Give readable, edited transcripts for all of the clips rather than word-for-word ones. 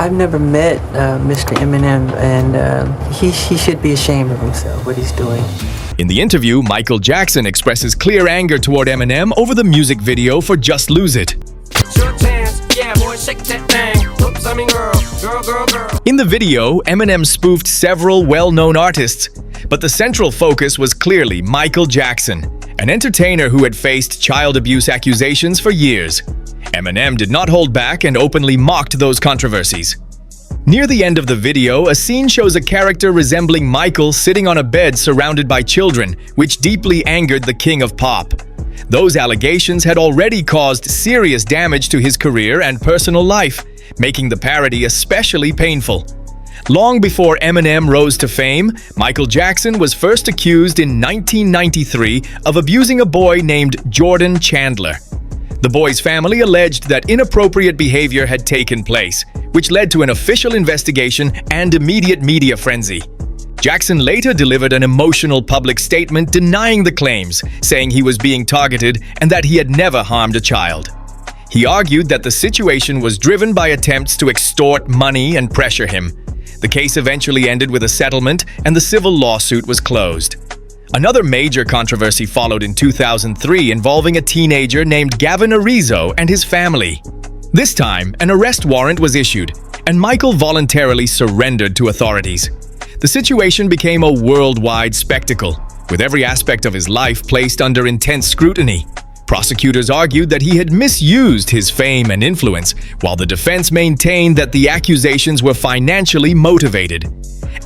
I've never met Mr. Eminem, and he should be ashamed of himself, what he's doing. In the interview, Michael Jackson expresses clear anger toward Eminem over the music video for Just Lose It. In the video, Eminem spoofed several well-known artists, but the central focus was clearly Michael Jackson, an entertainer who had faced child abuse accusations for years. Eminem did not hold back and openly mocked those controversies. Near the end of the video, a scene shows a character resembling Michael sitting on a bed surrounded by children, which deeply angered the king of pop. Those allegations had already caused serious damage to his career and personal life, making the parody especially painful. Long before Eminem rose to fame, Michael Jackson was first accused in 1993 of abusing a boy named Jordan Chandler. The boy's family alleged that inappropriate behavior had taken place, which led to an official investigation and immediate media frenzy. Jackson later delivered an emotional public statement denying the claims, saying he was being targeted and that he had never harmed a child. He argued that the situation was driven by attempts to extort money and pressure him. The case eventually ended with a settlement, and the civil lawsuit was closed. Another major controversy followed in 2003 involving a teenager named Gavin Arizo and his family. This time, an arrest warrant was issued, and Michael voluntarily surrendered to authorities. The situation became a worldwide spectacle, with every aspect of his life placed under intense scrutiny. Prosecutors argued that he had misused his fame and influence, while the defense maintained that the accusations were financially motivated.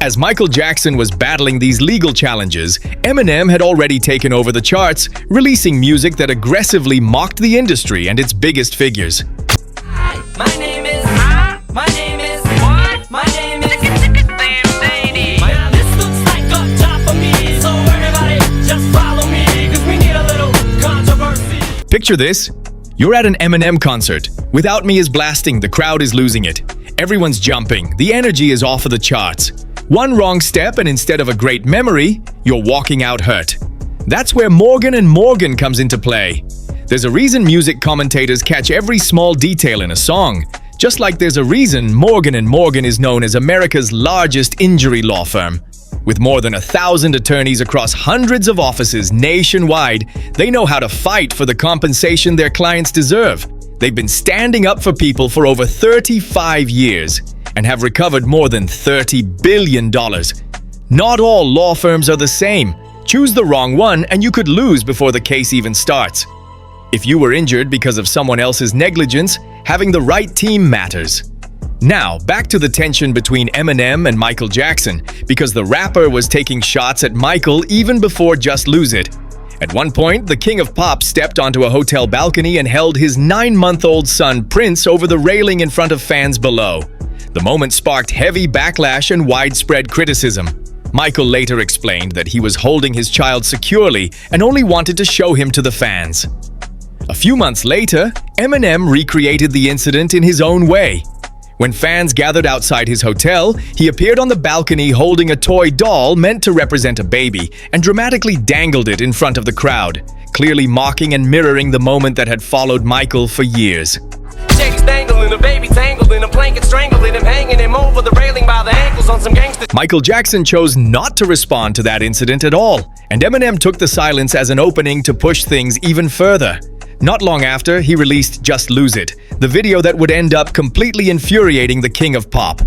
As Michael Jackson was battling these legal challenges, Eminem had already taken over the charts, releasing music that aggressively mocked the industry and its biggest figures. My name is what? My name is Now this looks like up top of me, so everybody just follow me, 'cause we need a little controversy. Picture this. You're at an Eminem concert. Without Me is blasting, the crowd is losing it. Everyone's jumping, the energy is off of the charts. One wrong step and instead of a great memory, you're walking out hurt. That's where Morgan and Morgan comes into play. There's a reason music commentators catch every small detail in a song, just like there's a reason Morgan and Morgan is known as America's largest injury law firm. With more than 1,000 attorneys across hundreds of offices nationwide, they know how to fight for the compensation their clients deserve. They've been standing up for people for over 35 years and have recovered more than $30 billion. Not all law firms are the same. Choose the wrong one and you could lose before the case even starts. If you were injured because of someone else's negligence, having the right team matters. Now, back to the tension between Eminem and Michael Jackson, because the rapper was taking shots at Michael even before Just Lose It. At one point, the king of pop stepped onto a hotel balcony and held his 9-month-old son Prince over the railing in front of fans below. The moment sparked heavy backlash and widespread criticism. Michael later explained that he was holding his child securely and only wanted to show him to the fans. A few months later, Eminem recreated the incident in his own way. When fans gathered outside his hotel, he appeared on the balcony holding a toy doll meant to represent a baby and dramatically dangled it in front of the crowd, clearly mocking and mirroring the moment that had followed Michael for years. Chicks dangling, a baby tangled in a blanket strangling him, hanging him over the railing by the ankles on some gangster. Michael Jackson chose not to respond to that incident at all, and Eminem took the silence as an opening to push things even further. Not long after, he released Just Lose It, the video that would end up completely infuriating the king of pop.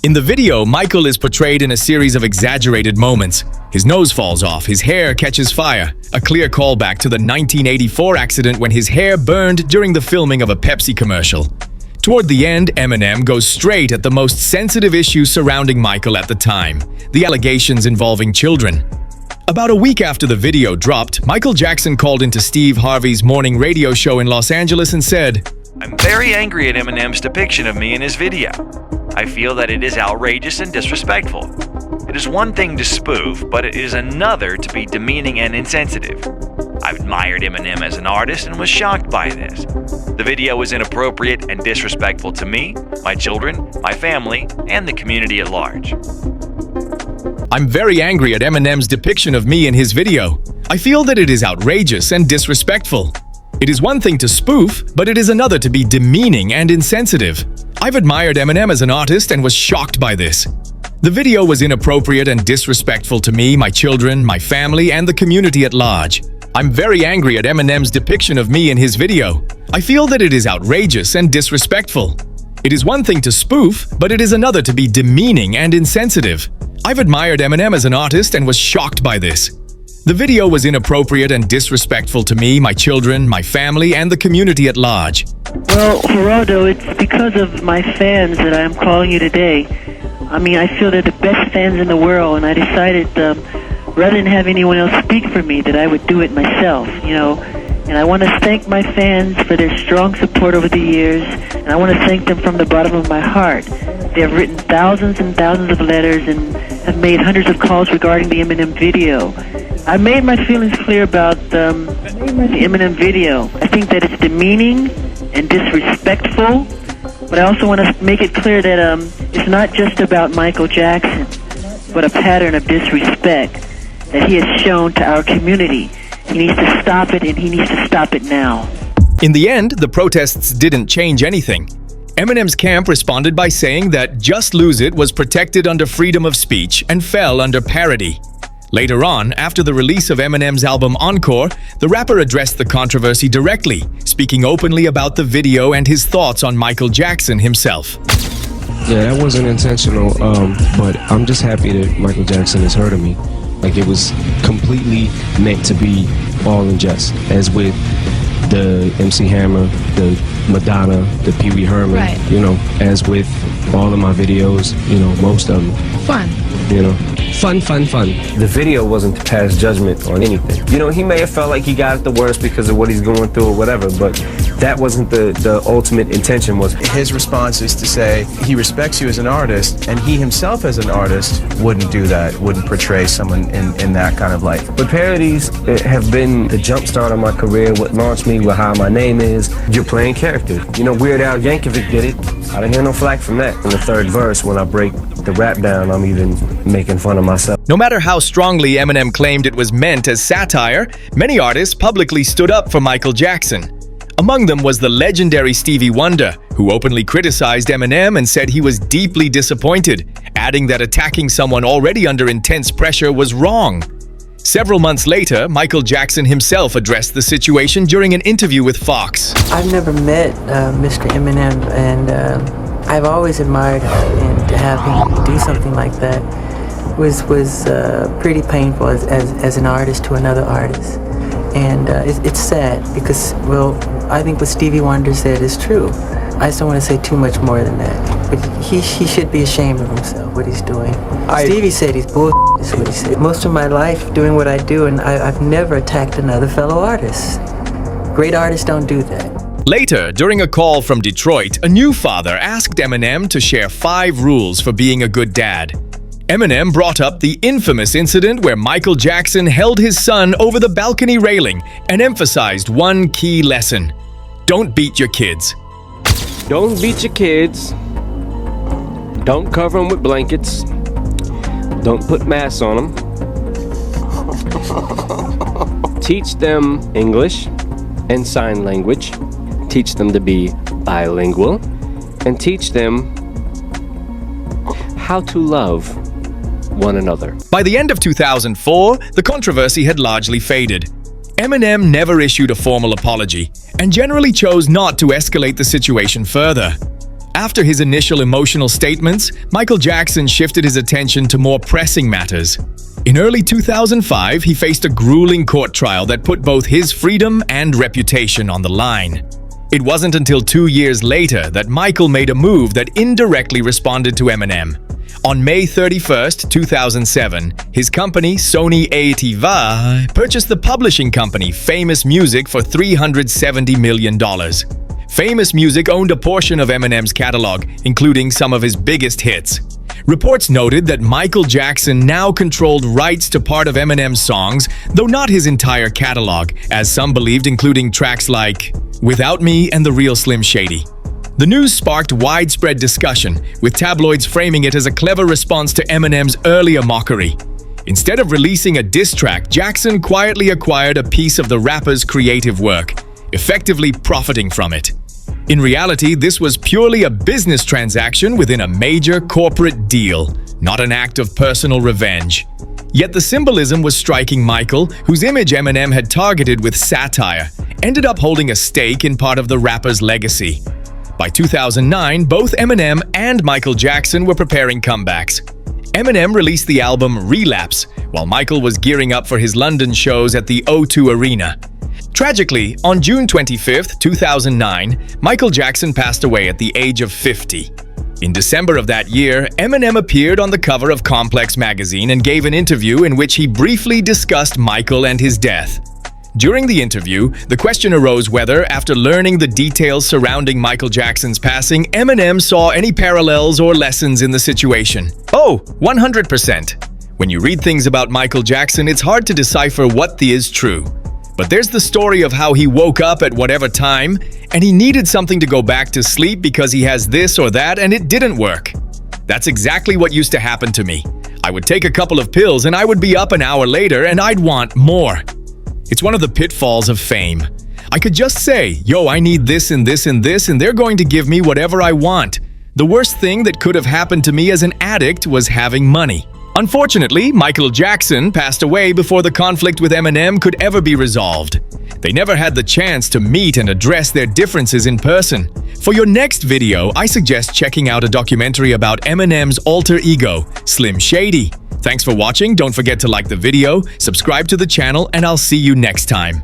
In the video, Michael is portrayed in a series of exaggerated moments. His nose falls off, his hair catches fire, a clear callback to the 1984 accident when his hair burned during the filming of a Pepsi commercial. Toward the end, Eminem goes straight at the most sensitive issue surrounding Michael at the time, the allegations involving children. About a week after the video dropped, Michael Jackson called into Steve Harvey's morning radio show in Los Angeles and said, "I'm very angry at Eminem's depiction of me in his video. I feel that it is outrageous and disrespectful. It is one thing to spoof, but it is another to be demeaning and insensitive. I've admired Eminem as an artist and was shocked by this. The video was inappropriate and disrespectful to me, my children, my family, and the community at large." I'm very angry at Eminem's depiction of me in his video. I feel that it is outrageous and disrespectful. It is one thing to spoof, but it is another to be demeaning and insensitive. I've admired Eminem as an artist and was shocked by this. The video was inappropriate and disrespectful to me, my children, my family, and the community at large. I'm very angry at Eminem's depiction of me in his video. I feel that it is outrageous and disrespectful. It is one thing to spoof, but it is another to be demeaning and insensitive. I've admired Eminem as an artist and was shocked by this. The video was inappropriate and disrespectful to me, my children, my family, and the community at large. Well, Geraldo, it's because of my fans that I'm calling you today. I mean, I feel they're the best fans in the world, and I decided, rather than have anyone else speak for me, that I would do it myself, you know. And I want to thank my fans for their strong support over the years, and I want to thank them from the bottom of my heart. They have written thousands and thousands of letters and have made hundreds of calls regarding the Eminem video. I made my feelings clear about the Eminem video. I think that it's demeaning and disrespectful, but I also want to make it clear that it's not just about Michael Jackson, but a pattern of disrespect that he has shown to our community. He needs to stop it, and he needs to stop it now. In the end, the protests didn't change anything. Eminem's camp responded by saying that Just Lose It was protected under freedom of speech and fell under parody. Later on, after the release of Eminem's album Encore, the rapper addressed the controversy directly, speaking openly about the video and his thoughts on Michael Jackson himself. Yeah, that wasn't intentional, but I'm just happy that Michael Jackson has heard of me. Like, it was completely meant to be all in jest, as with the MC Hammer, the Madonna, the Pee Wee Herman, Right. you know, as with all of my videos, you know, most of them. Fun. You know, fun. The video wasn't to pass judgment on anything. You know, he may have felt like he got it the worst because of what he's going through or whatever, but that wasn't the ultimate intention. Was his response is to say he respects you as an artist, and he himself as an artist wouldn't do that, wouldn't portray someone in that kind of light. But parodies have been the jumpstart of my career, what launched me, with how my name is. You're playing character. You know, Weird Al Yankovic did it. I didn't hear no flack from that. In the third verse, when I break the rap down, I'm even making fun of myself. No matter how strongly Eminem claimed it was meant as satire, many artists publicly stood up for Michael Jackson. Among them was the legendary Stevie Wonder, who openly criticized Eminem and said he was deeply disappointed, adding that attacking someone already under intense pressure was wrong. Several months later, Michael Jackson himself addressed the situation during an interview with Fox. I've never met Mr. Eminem, and I've always admired him, and to have him do something like that was pretty painful as an artist to another artist. And it's sad because, well, I think what Stevie Wonder said is true. I just don't want to say too much more than that. But he should be ashamed of himself, what he's doing. Stevie said he's bull***, is what he said. Most of my life doing what I do, and I've never attacked another fellow artist. Great artists don't do that. Later, during a call from Detroit, a new father asked Eminem to share 5 rules for being a good dad. Eminem brought up the infamous incident where Michael Jackson held his son over the balcony railing and emphasized one key lesson: don't beat your kids. Don't beat your kids. Don't cover them with blankets. Don't put masks on them. Teach them English and sign language. Teach them to be bilingual. And teach them how to love one another. By the end of 2004, the controversy had largely faded. Eminem never issued a formal apology and generally chose not to escalate the situation further. After his initial emotional statements, Michael Jackson shifted his attention to more pressing matters. In early 2005, he faced a grueling court trial that put both his freedom and reputation on the line. It wasn't until 2 years later that Michael made a move that indirectly responded to Eminem. On May 31st, 2007, his company, Sony ATV, purchased the publishing company Famous Music for $370 million. Famous Music owned a portion of Eminem's catalog, including some of his biggest hits. Reports noted that Michael Jackson now controlled rights to part of Eminem's songs, though not his entire catalog, as some believed, including tracks like Without Me and The Real Slim Shady. The news sparked widespread discussion, with tabloids framing it as a clever response to Eminem's earlier mockery. Instead of releasing a diss track, Jackson quietly acquired a piece of the rapper's creative work, effectively profiting from it. In reality, this was purely a business transaction within a major corporate deal, not an act of personal revenge. Yet the symbolism was striking. Michael, whose image Eminem had targeted with satire, ended up holding a stake in part of the rapper's legacy. By 2009, both Eminem and Michael Jackson were preparing comebacks. Eminem released the album Relapse, while Michael was gearing up for his London shows at the O2 Arena. Tragically, on June 25, 2009, Michael Jackson passed away at the age of 50. In December of that year, Eminem appeared on the cover of Complex magazine and gave an interview in which he briefly discussed Michael and his death. During the interview, the question arose whether, after learning the details surrounding Michael Jackson's passing, Eminem saw any parallels or lessons in the situation. Oh, 100%. When you read things about Michael Jackson, it's hard to decipher what is true. But there's the story of how he woke up at whatever time, and he needed something to go back to sleep because he has this or that, and it didn't work. That's exactly what used to happen to me. I would take a couple of pills and I would be up an hour later and I'd want more. It's one of the pitfalls of fame. I could just say, yo, I need this and this and this, and they're going to give me whatever I want. The worst thing that could have happened to me as an addict was having money. Unfortunately, Michael Jackson passed away before the conflict with Eminem could ever be resolved. They never had the chance to meet and address their differences in person. For your next video, I suggest checking out a documentary about Eminem's alter ego, Slim Shady. Thanks for watching. Don't forget to like the video, subscribe to the channel, and I'll see you next time.